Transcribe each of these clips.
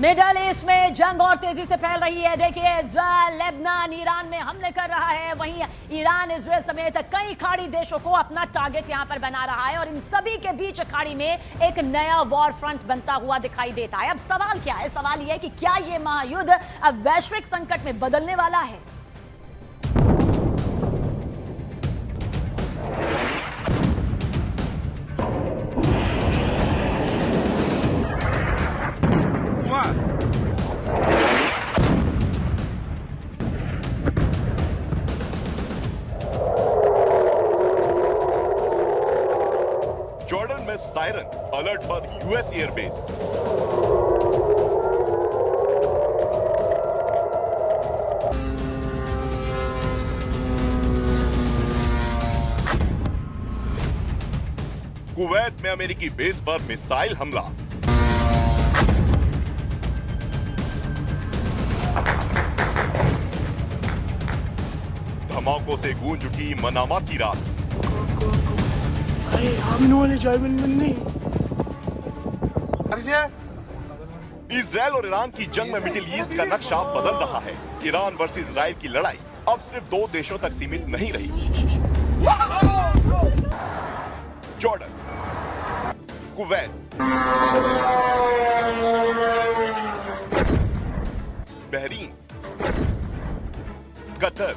Middle east में जंग और तेजी से फैल रही है। देखिए, इजराइल लेबनान ईरान में हमले कर रहा है, वहीं ईरान इजराइल समेत कई खाड़ी देशों को अपना टारगेट यहां पर बना रहा है और इन सभी के बीच खाड़ी में एक नया वॉर फ्रंट बनता हुआ दिखाई देता है। अब सवाल क्या है? सवाल यह है कि क्या यह महायुद्ध अब वैश्विक संकट में बदलने वाला है? जॉर्डन में सायरन अलर्ट पर यूएस एयरबेस। कुवैत में अमेरिकी बेस पर मिसाइल हमला। धमाकों से गूंज उठी मनामा की रात। इजराइल और ईरान की जंग में मिडिल ईस्ट का नक्शा बदल रहा है। ईरान वर्सेस इजराइल की लड़ाई अब सिर्फ दो देशों तक सीमित नहीं रही। Jordan, Kuwait, Bahrain, Qatar,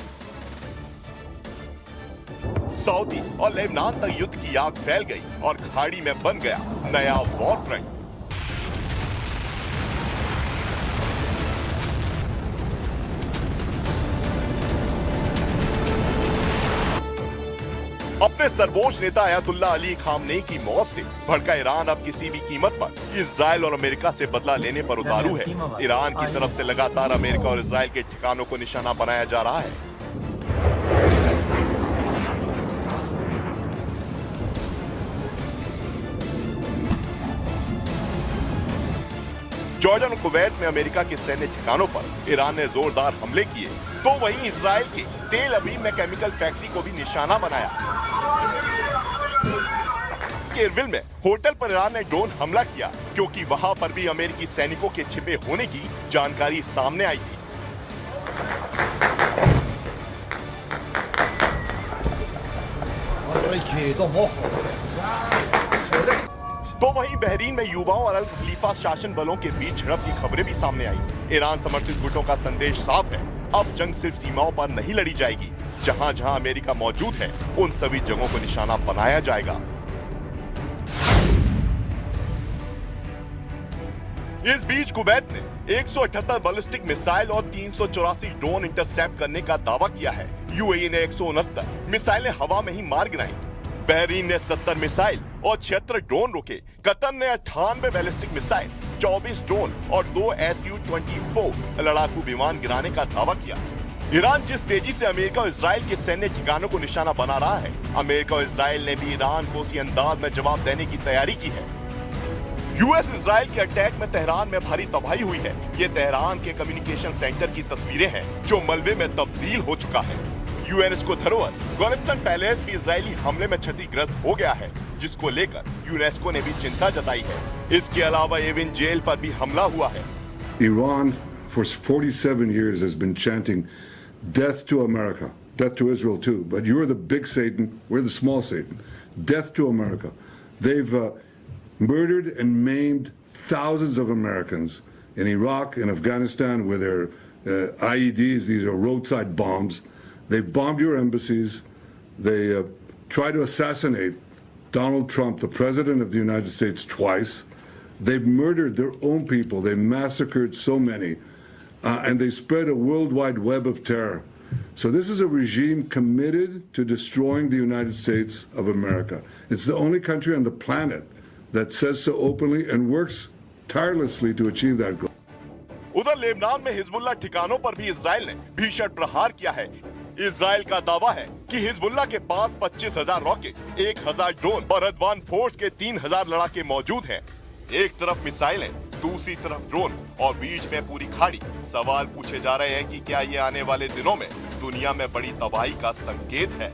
Saudi और लेबनान तक युद्ध की आग फैल गई और खाड़ी में बन गया नया वॉर फ्रंट। अपने सर्वोच्च नेता अयतुल्ला अली खामनेई की मौत से भड़का ईरान अब किसी भी कीमत पर इजराइल और अमेरिका से बदला लेने पर उतारू है। ईरान की तरफ से लगातार अमेरिका और इजराइल के ठिकानों को निशाना बनाया जा रहा है। जॉर्डन और कुवैत में अमेरिका के सैन्य ठिकानों पर ईरान ने जोरदार हमले किए, तो वहीं इजराइल के तेल अवीव में केमिकल फैक्ट्री को भी निशाना बनाया। केरविल में होटल पर ईरान ने ड्रोन हमला किया क्योंकि वहां पर भी अमेरिकी सैनिकों के छिपे होने की जानकारी सामने आई थी। तो वहीं बहरीन में युवाओं और अल खलीफा शासन बलों के बीच झड़प की खबरें भी सामने आई। ईरान समर्थित गुटों का संदेश साफ है, अब जंग सिर्फ सीमाओं पर नहीं लड़ी जाएगी। जहां जहां अमेरिका मौजूद है, उन सभी जगहों को निशाना बनाया जाएगा। इस बीच कुवैत ने 178 बैलिस्टिक मिसाइल और 384 ड्रोन इंटरसेप्ट करने का दावा किया है। यूएई ने 169 मिसाइलें हवा में ही मार गिराई। बहरीन ने 70 मिसाइल और 76 ड्रोन रोके। कतर ने 98 बैलिस्टिक मिसाइल, 24 ड्रोन और 2 Su-24 लड़ाकू विमान गिराने का दावा किया। ईरान जिस तेजी से अमेरिका और इजराइल के सैन्य ठिकानों को निशाना बना रहा है, अमेरिका और इजराइल ने भी ईरान को उसी अंदाज में जवाब देने की तैयारी की है। यूएस इजराइल के अटैक में तेहरान में भारी तबाही हुई है। ये तेहरान के कम्युनिकेशन सेंटर की तस्वीरें हैं जो मलबे में तब्दील हो चुका है। यूनेस्को धरोहर गोल्डस्टोन पैलेस भी इजरायली हमले में क्षतिग्रस्त हो गया है, जिसको लेकर यूनेस्को ने भी चिंता जताई है। इसके अलावा एविन जेल पर भी हमला हुआ है। Iran for 47 years has been chanting death to America, death to Israel too, but you're the big Satan, we're the small Satan. Death to America. They've murdered and maimed thousands of Americans in Iraq and Afghanistan with their IEDs. These are roadside bombs. They bombed your embassies. They tried to assassinate Donald Trump, the President of the United States, twice. They've murdered their own people. They massacred so many. And they spread a worldwide web of terror. So this is a regime committed to destroying the United States of America. It's the only country on the planet that says so openly and works tirelessly to achieve that goal. उधर Lebanon में Hezbollah ठिकानों पर भी Israel ने भीषण प्रहार किया है। इजराइल का दावा है कि हिजबुल्लाह के पास 25,000 रॉकेट, 1,000 ड्रोन और अदवान फोर्स के 3,000 लड़ाके मौजूद हैं। एक तरफ मिसाइलें, दूसरी तरफ ड्रोन और बीच में पूरी खाड़ी। सवाल पूछे जा रहे हैं कि क्या ये आने वाले दिनों में दुनिया में बड़ी तबाही का संकेत है।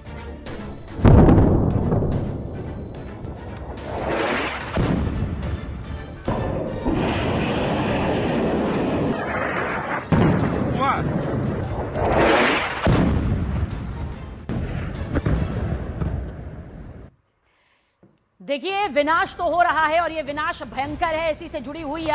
देखिए, विनाश तो हो रहा है और ये विनाश भयंकर है। इसी से जुड़ी हुई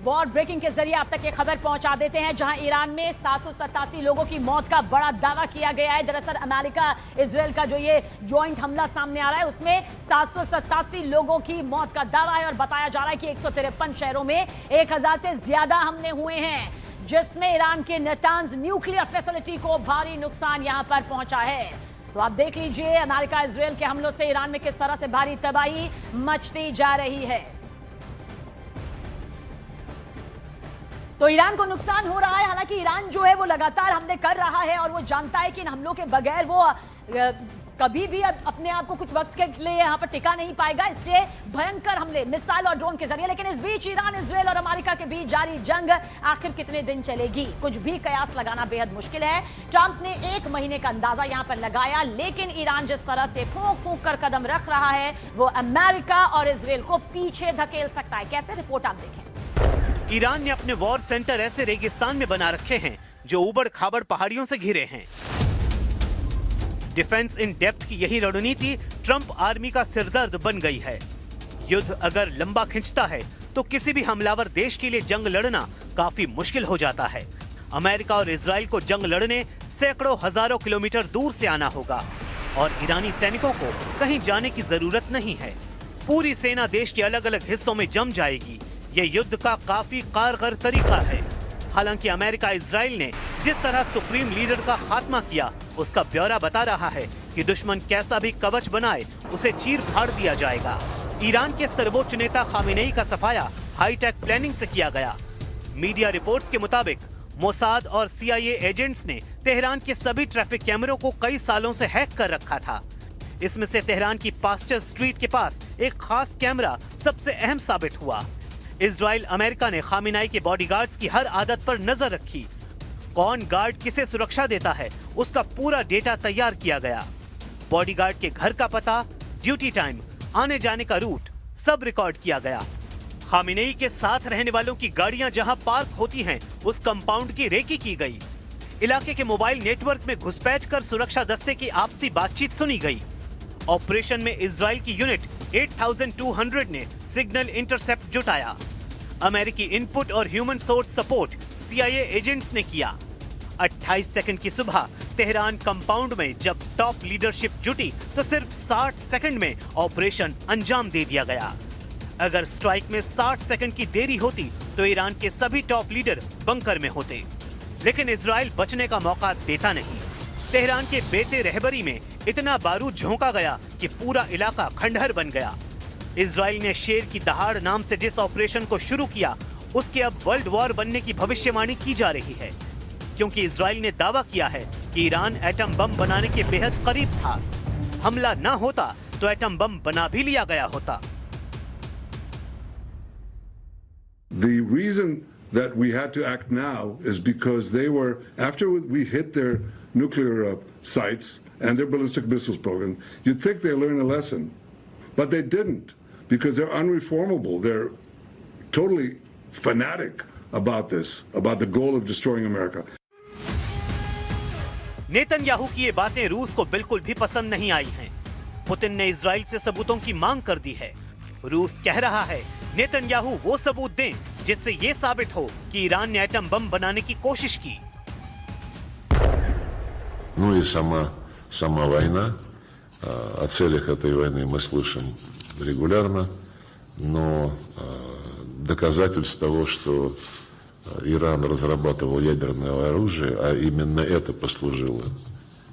वॉर ब्रेकिंग के जरिए आप तक ये खबर पहुंचा देते हैं, जहां ईरान में 787 लोगों की मौत का बड़ा दावा किया गया है। दरअसल अमेरिका इजराइल का जो ये ज्वाइंट हमला सामने आ रहा है, उसमें 787 लोगों की मौत का दावा है और बताया जा रहा है कि 153 शहरों में 1000 से ज्यादा हमले हुए हैं, जिसमें ईरान के नेतांज न्यूक्लियर फैसिलिटी को भारी नुकसान यहां पर पहुंचा है। तो आप देख लीजिए अमेरिका इजराइल के हमलों से ईरान में किस तरह से भारी तबाही मचती जा रही है। तो ईरान को नुकसान हो रहा है। हालांकि ईरान जो है वो लगातार हमले कर रहा है और वो जानता है कि इन हमलों के बगैर वो कभी भी अपने आप को कुछ वक्त के लिए यहां पर टिका नहीं पाएगा, इसलिए भयंकर हमले मिसाइल और ड्रोन के जरिए। लेकिन इस बीच ईरान, इजराइल और अमेरिका के बीच जारी जंग आखिर कितने दिन चलेगी, कुछ भी कयास लगाना बेहद मुश्किल है। ट्रंप ने 1 महीने का अंदाजा यहां पर लगाया, लेकिन ईरान जिस तरह से फूंक फूंक कर कदम रख रहा है, वो अमेरिका और इजराइल को पीछे धकेल सकता है। कैसे, रिपोर्ट आप देखें। ईरान ने अपने वॉर सेंटर ऐसे रेगिस्तान में बना रखे हैं जो उबड़ खाबड़ पहाड़ियों से घिरे हैं। डिफेंस इन डेप्थ की यही रणनीति ट्रंप आर्मी का सिरदर्द बन गई है। युद्ध अगर लंबा खिंचता है तो किसी भी हमलावर देश के लिए जंग लड़ना काफी मुश्किल हो जाता है। अमेरिका और इजराइल को जंग लड़ने सैकड़ों हजारों किलोमीटर दूर से आना होगा और ईरानी सैनिकों को कहीं जाने की जरूरत नहीं है। पूरी सेना देश के अलग अलग हिस्सों में जम जाएगी। ये युद्ध का काफी कारगर तरीका है। हालांकि अमेरिका इजराइल ने जिस तरह सुप्रीम लीडर का खात्मा किया, उसका ब्यौरा बता रहा है कि दुश्मन कैसा भी कवच बनाए उसे चीर फाड़ दिया जाएगा। ईरान के सर्वोच्च नेता खामेनेई का सफाया हाईटेक प्लानिंग से किया गया। मीडिया रिपोर्ट्स के मुताबिक मोसाद और CIA एजेंट्स ने तेहरान के सभी ट्रैफिक कैमरों को कई सालों से हैक कर रखा था। इसमें से तेहरान की पास्टर स्ट्रीट के पास एक खास कैमरा सबसे अहम साबित हुआ। इजराइल, अमेरिका ने खामेनेई के बॉडीगार्ड्स की हर आदत पर नजर रखी। कौन गार्ड किसे सुरक्षा देता है, उसका पूरा डेटा तैयार किया गया। बॉडीगार्ड के घर का पता, ड्यूटी टाइम, आने जाने का रूट सब रिकॉर्ड किया गया। खामेनेई के साथ रहने वालों की गाड़ियां जहां पार्क होती हैं, उस कंपाउंड की रेकी की गई। इलाके के मोबाइल नेटवर्क में घुसपैठ कर सुरक्षा दस्ते की आपसी बातचीत सुनी गई। ऑपरेशन में इजराइल की यूनिट 8200 ने सिग्नल इंटरसेप्ट जुटाया। अमेरिकी इनपुट और human source support CIA agents ने किया। 28 सेकंड की सुबह तेहरान कंपाउंड में जब टॉप लीडरशिप जुटी तो सिर्फ 60 सेकंड में ऑपरेशन अंजाम दे दिया गया। अगर स्ट्राइक में 60 सेकंड की देरी होती तो ईरान के सभी टॉप लीडर बंकर में होते, लेकिन इजराइल बचने का मौका देता नहीं। तेहरान के बेते रहबरी में इतना बारूद झोंका गया कि पूरा इलाका खंडहर बन गया। इजराइल ने शेर की दहाड़ नाम से जिस ऑपरेशन को शुरू किया, उसके अब वर्ल्ड वॉर बनने की भविष्यवाणी की जा रही है, क्योंकि इजराइल ने दावा किया है कि ईरान एटम बम बनाने के बेहद करीब था। हमला न होता तो एटम बम बना भी लिया गया होता। The reason that we had to act now is because they were, after we hit their nuclear sites and their ballistic missiles program, you'd think they learned a lesson, but they didn't, because they're unreformable. They're totally fanatic about this, about the goal of destroying America. Netanyahu की ये बातें रूस को बिल्कुल भी पसंद नहीं आई हैं। पुतिन ने इजराइल से सबूतों की मांग कर दी है। रूस कह रहा है नेतन्याहू वो सबूत दें जिससे ये साबित हो कि ईरान ने एटम बम बनाने की कोशिश की। Ну и сама война. О целях этой войны мы слышим регулярно, но доказательств того, что Иран разрабатывал ядерное оружие, а именно это послужило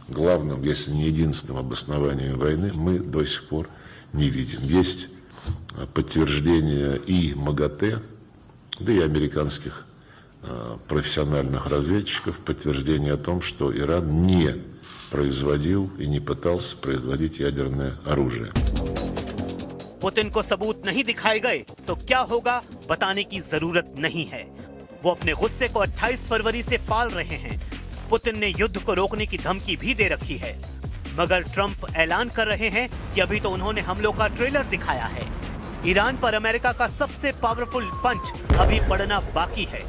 главным, если не единственным обоснованием войны, мы до сих пор не видим. Есть подтверждение и МАГАТЭ, да и американских профессиональных разведчиков, подтверждение о том, что Иран не производил и не пытался производить ядерное оружие. पुतिन को सबूत नहीं दिखाए गए तो क्या होगा बताने की जरूरत नहीं है। वो अपने गुस्से को 28 फरवरी से पाल रहे हैं। पुतिन ने युद्ध को रोकने की धमकी भी दे रखी है, मगर ट्रंप ऐलान कर रहे हैं कि अभी तो उन्होंने हमलों का ट्रेलर दिखाया है। ईरान पर अमेरिका का सबसे पावरफुल पंच अभी पड़ना बाकी है,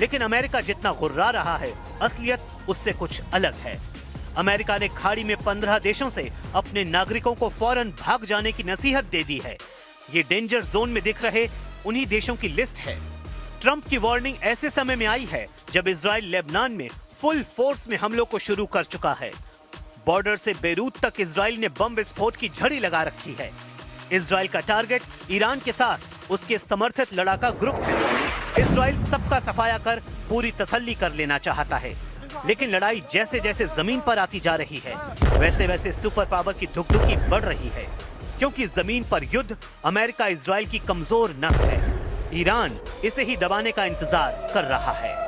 लेकिन अमेरिका जितना गुर्रा रहा है, असलियत उससे कुछ अलग है। अमेरिका ने खाड़ी में 15 देशों से अपने नागरिकों को फौरन भाग जाने की नसीहत दे दी है। ये डेंजर जोन में दिख रहे उन्हीं देशों की लिस्ट है। ट्रंप की वार्निंग ऐसे समय में आई है जब इजराइल लेबनान में फुल फोर्स में हमलों को शुरू कर चुका है। बॉर्डर से बेरूत तक इजराइल ने बम विस्फोट की झड़ी लगा रखी है। इजराइल का टारगेट ईरान के साथ उसके समर्थित लड़ाका ग्रुप है। इजराइल सबका सफाया कर पूरी तसल्ली कर लेना चाहता है, लेकिन लड़ाई जैसे जैसे जमीन पर आती जा रही है वैसे वैसे सुपर पावर की धुकधुकी बढ़ रही है, क्योंकि जमीन पर युद्ध अमेरिका इजराइल की कमजोर नस है। ईरान इसे ही दबाने का इंतजार कर रहा है।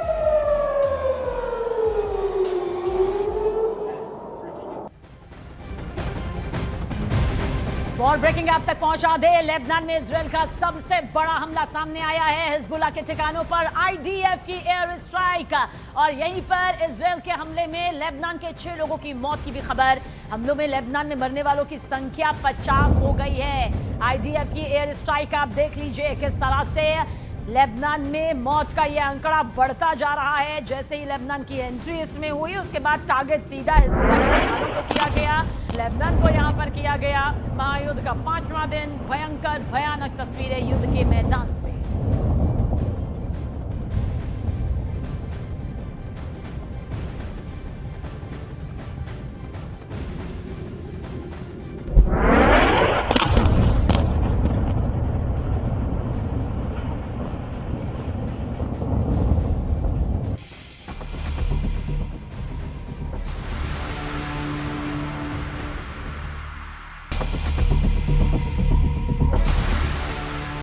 वॉर ब्रेकिंग ऐप तक पहुंचा दे। लेबनान में इजराइल का सबसे बड़ा हमला सामने आया है। हिजबुल्लाह के ठिकानों पर आईडीएफ की एयर स्ट्राइक और यहीं पर इजराइल के हमले में लेबनान के 6 लोगों की मौत की भी खबर। हमलों में लेबनान में मरने वालों की संख्या 50 हो गई है। आईडीएफ की एयर स्ट्राइक आप देख लीजिए किस तरह से लेबनान में मौत का ये आंकड़ा बढ़ता जा रहा है। जैसे ही लेबनान की एंट्री इसमें हुई उसके बाद टारगेट सीधा हिजबुल्लाह के ठिकानों को किया गया, लेबनान को यहां पर किया गया। महायुद्ध का 5वां दिन, भयंकर भयानक तस्वीरें युद्ध के मैदान से।